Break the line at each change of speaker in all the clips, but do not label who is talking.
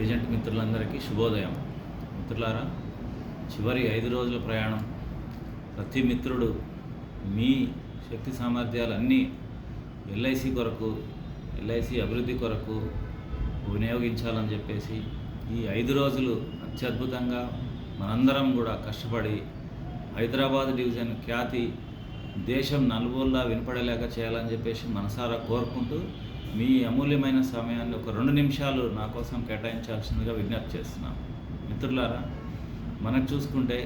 Agent మిత్రులందరికీ శుభోదయం. మిత్రులారా, చివరి 5 రోజుల ప్రయాణం. ప్రతి మిత్రుడు మీ శక్తి సామర్థ్యాలన్నీ ఎల్ఐసి కొరకు, ఎల్ఐసి అభివృద్ధి కొరకు వినియోగించాలని చెప్పేసి ఈ 5 రోజులు అత్యద్భుతంగా మనందరం కూడా కష్టపడి హైదరాబాద్ డివిజన్ ఖ్యాతి దేశం నలుమూలలా వినపడేలాగా చేయాలని చెప్పేసి మనసారా కోరుకుంటూ మీ అమూల్యమైన సమయాన్ని ఒక 2 నిమిషాలు నా కోసం కేటాయించాల్సిందిగా విజ్ఞప్తి చేస్తున్నాను. మిత్రులారా, మనకు చూసుకుంటే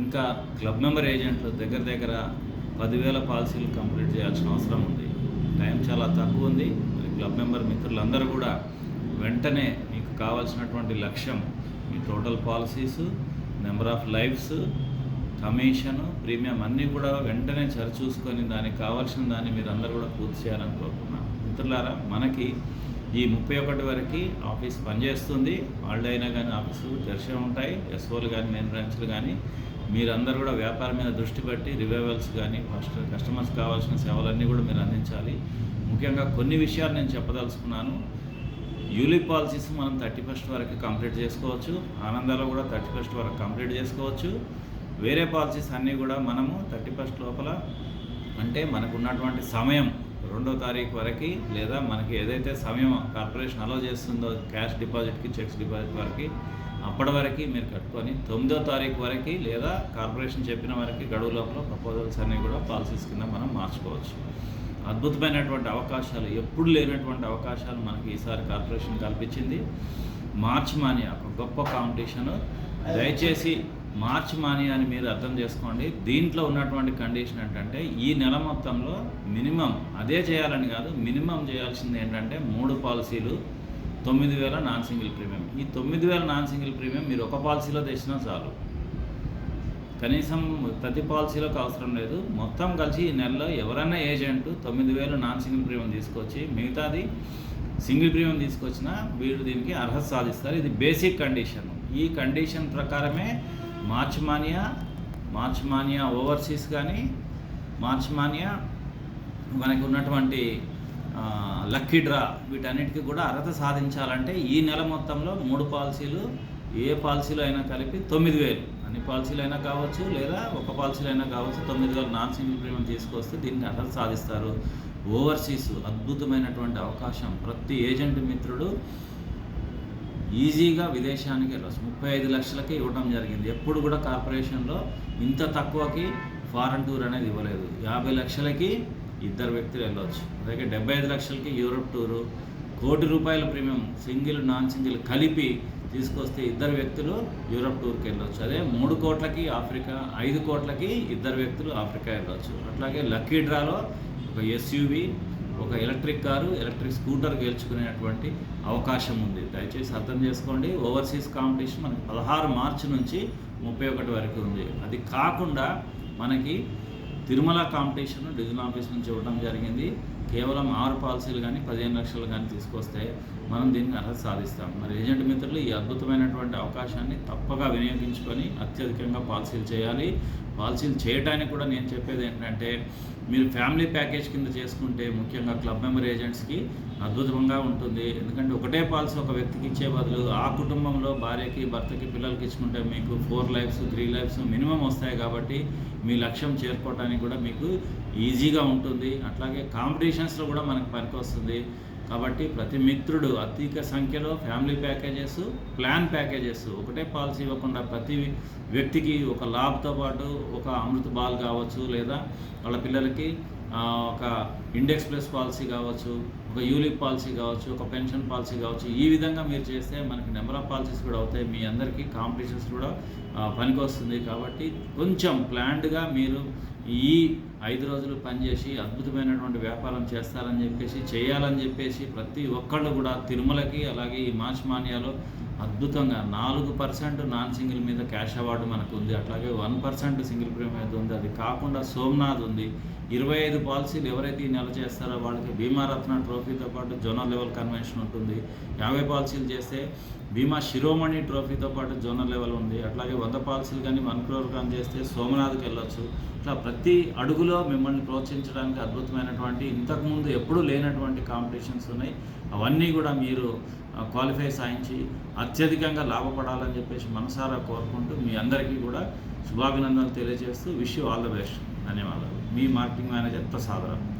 ఇంకా క్లబ్ మెంబర్ ఏజెంట్లు దగ్గర 10,000 పాలసీలు కంప్లీట్ చేయాల్సిన అవసరం ఉంది. టైం చాలా తక్కువ ఉంది. మరి క్లబ్ మెంబర్ మిత్రులందరూ కూడా వెంటనే మీకు కావాల్సినటువంటి లక్ష్యం, మీ total policies, number of lifes, commission, premium అన్నీ కూడా వెంటనే సరిచూసుకొని దానికి కావాల్సిన దాన్ని మీరు అందరూ కూడా పూర్తి చేయాలని కోరుకున్నాను. మిత్రులారా, మనకి ఈ 31 వరకు ఆఫీస్ పనిచేస్తుంది. హాలిడే అయినా కానీ ఆఫీసు తెరిచే ఉంటాయి. ఎస్ఓలు కానీ మెయిన్ బ్రాంచ్లు కానీ మీరందరూ కూడా వ్యాపారం మీద దృష్టి పెట్టి రివైవల్స్ కానీ కస్టమర్స్ కావాల్సిన సేవలన్నీ కూడా మీరు అందించాలి. ముఖ్యంగా కొన్ని విషయాలు నేను చెప్పదలుచుకున్నాను. యూలిప్ పాలసీస్ మనం 31 వరకు కంప్లీట్ చేసుకోవచ్చు. ఆనందాలు కూడా 31 వరకు కంప్లీట్ చేసుకోవచ్చు. వేరే పాలసీస్ అన్నీ కూడా మనము 31 లోపల, అంటే మనకు ఉన్నటువంటి సమయం 2వ తారీఖు వరకు, లేదా మనకి ఏదైతే సమయం కార్పొరేషన్ అలో చేస్తుందో క్యాష్ డిపాజిట్కి, చెక్స్ డిపాజిట్ వరకు, అప్పటి వరకు మీరు కట్టుకొని 9వ తారీఖు వరకు లేదా కార్పొరేషన్ చెప్పిన వరకు గడువు లోపల ప్రపోజల్స్ అన్నీ కూడా పాలసీస్ కింద మనం మార్చుకోవచ్చు. అద్భుతమైనటువంటి అవకాశాలు, ఎప్పుడు లేనటువంటి అవకాశాలు మనకి ఈసారి కార్పొరేషన్ కల్పించింది. మార్చ్ మానియా ఒక గొప్ప కాంపిటీషను. దయచేసి మార్చ్ మానియా అని మీరు అర్థం చేసుకోండి. దీంట్లో ఉన్నటువంటి కండిషన్ ఏంటంటే ఈ నెల మొత్తంలో మినిమం, అదే చేయాలని కాదు, మినిమం చేయాల్సింది ఏంటంటే 3 పాలసీలు 9,000 నాన్ సింగిల్ ప్రీమియం. ఈ 9,000 నాన్ సింగిల్ ప్రీమియం మీరు ఒక పాలసీలో తెచ్చినా చాలు. కనీసం ప్రతి పాలసీలోకి అవసరం లేదు. మొత్తం కలిసి ఈ నెలలో ఎవరైనా ఏజెంట్ 9,000 నాన్ సింగిల్ ప్రీమియం తీసుకొచ్చి మిగతాది సింగిల్ ప్రీమియం తీసుకొచ్చినా వీళ్ళు దీనికి అర్హత సాధిస్తారు. ఇది బేసిక్ కండిషన్. ఈ కండిషన్ ప్రకారమే మార్చ్ మానియా ఓవర్సీస్ కానీ, మార్చ్ మానియా మనకు ఉన్నటువంటి లక్కీ డ్రా, వీటన్నిటికీ కూడా అర్హత సాధించాలంటే ఈ నెల మొత్తంలో 3 పాలసీలు, ఏ పాలసీలో అయినా కలిపి 9,000, అన్ని పాలసీలు అయినా కావచ్చు లేదా ఒక పాలసీలో అయినా కావచ్చు, 9,000 నాన్ సింగిల్ ప్రీమియం తీసుకొస్తే దీనికి అర్హత సాధిస్తారు. ఓవర్సీస్ అద్భుతమైనటువంటి అవకాశం. ప్రతి ఏజెంట్ మిత్రుడు ఈజీగా విదేశానికి వెళ్ళవచ్చు. 35 లక్షలకే ఇవ్వడం జరిగింది. ఎప్పుడు కూడా కార్పొరేషన్లో ఇంత తక్కువకి ఫారెన్ టూర్ అనేది ఇవ్వలేదు. 50 లక్షలకి 2 వ్యక్తులు వెళ్ళవచ్చు. అలాగే 75 లక్షలకి Europe tour, ₹1,00,00,000 premium single non single కలిపి తీసుకొస్తే 2 వ్యక్తులు యూరోప్ టూర్కి వెళ్ళవచ్చు. అదే 3 కోట్లకి ఆఫ్రికా, 5 కోట్లకి 2 వ్యక్తులు ఆఫ్రికా వెళ్ళవచ్చు. అట్లాగే లక్కీ డ్రాలో ఒక ఎస్యూవి, ఒక ఎలక్ట్రిక్ కారు, ఎలక్ట్రిక్ స్కూటర్ గెలుచుకునేటువంటి అవకాశం ఉంది. దయచేసి అర్థం చేసుకోండి. ఓవర్సీస్ కాంపిటీషన్ మనకి 16 మార్చి నుంచి 31 వరకు ఉంది. అది కాకుండా మనకి తిరుమల కాంపిటీషన్ డివిజన్ ఆఫీస్ నుంచి ఇవ్వడం జరిగింది. కేవలం 6 పాలసీలు కానీ 15 లక్షలు కానీ తీసుకొస్తే మనం దీన్ని అర్హత సాధిస్తాం. మరి ఏజెంట్ మిత్రులు ఈ అద్భుతమైనటువంటి అవకాశాన్ని తప్పగా వినియోగించుకొని అత్యధికంగా పాలసీలు చేయాలి. పాలసీలు చేయడానికి కూడా నేను చెప్పేది ఏంటంటే, మీరు ఫ్యామిలీ ప్యాకేజ్ కింద చేసుకుంటే ముఖ్యంగా క్లబ్ మెంబర్ ఏజెంట్స్కి అద్భుతంగా ఉంటుంది. ఎందుకంటే ఒకటే పాలసీ ఒక వ్యక్తికి ఇచ్చే బదులు ఆ కుటుంబంలో భార్యకి, భర్తకి, పిల్లలకి ఇచ్చుకుంటే మీకు 4 లైఫ్స్ 3 లైఫ్స్ మినిమం వస్తాయి. కాబట్టి మీ లక్ష్యం చేరుకోవడానికి కూడా మీకు ఈజీగా ఉంటుంది. అట్లాగే కాంపిటీషన్స్లో కూడా మనకు పనికి వస్తుంది. కాబట్టి ప్రతి మిత్రుడు అధిక సంఖ్యలో ఫ్యామిలీ ప్యాకేజెస్, ప్లాన్ ప్యాకేజెస్, ఒకటే పాలసీ ఇవ్వకుండా ప్రతి వ్యక్తికి ఒక లాభ్తో పాటు ఒక అమృత్ బాల్ కావచ్చు, లేదా వాళ్ళ పిల్లలకి ఒక ఇండెక్స్ ప్లస్ పాలసీ కావచ్చు, ఒక యూలిప్ పాలసీ కావచ్చు, ఒక పెన్షన్ పాలసీ కావచ్చు. ఈ విధంగా మీరు చేస్తే మనకి నెంబర్ ఆఫ్ పాలసీస్ కూడా అవుతాయి. మీ అందరికీ కాంపిటీషన్స్ కూడా పనికి వస్తుంది. కాబట్టి కొంచెం ప్లాన్డ్గా మీరు ఈ 5 రోజులు పనిచేసి అద్భుతమైనటువంటి వ్యాపారం చేయాలని చెప్పేసి ప్రతి ఒక్కళ్ళు కూడా తిరుమలకి, అలాగే ఈ మార్చ్ మానియాలో అద్భుతంగా 4% నాన్ సింగిల్ మీద క్యాష్ అవార్డు మనకు ఉంది. అట్లాగే 1% సింగిల్ ప్రీమియం మీద ఉంది. అది కాకుండా సోమనాథ్ ఉంది. 25 పాలసీలు ఎవరైతే ఈ నెల చేస్తారో వాళ్ళకి భీమారత్న ట్రోఫీతో పాటు జోనల్ లెవెల్ కన్వెన్షన్ ఉంటుంది. 50 పాలసీలు చేస్తే భీమా శిరోమణి ట్రోఫీతో పాటు జోనల్ లెవెల్ ఉంది. అట్లాగే 100 పాలసీలు కానీ 1 crore కానీ చేస్తే సోమనాథ్కి వెళ్ళొచ్చు. ఇట్లా ప్రతి అడుగులో మిమ్మల్ని ప్రోత్సహించడానికి అద్భుతమైనటువంటి, ఇంతకుముందు ఎప్పుడూ లేనటువంటి కాంపిటీషన్స్ ఉన్నాయి. అవన్నీ కూడా మీరు క్వాలిఫై సాధించి అత్యధికంగా లాభపడాలని చెప్పేసి మనసారా కోరుకుంటూ మీ అందరికీ కూడా శుభాభినందనలు తెలియజేస్తూ wish you all the best. ధన్యవాదాలు. మీ మార్కెటింగ్ మేనేజర్ ప్రసాదరావు.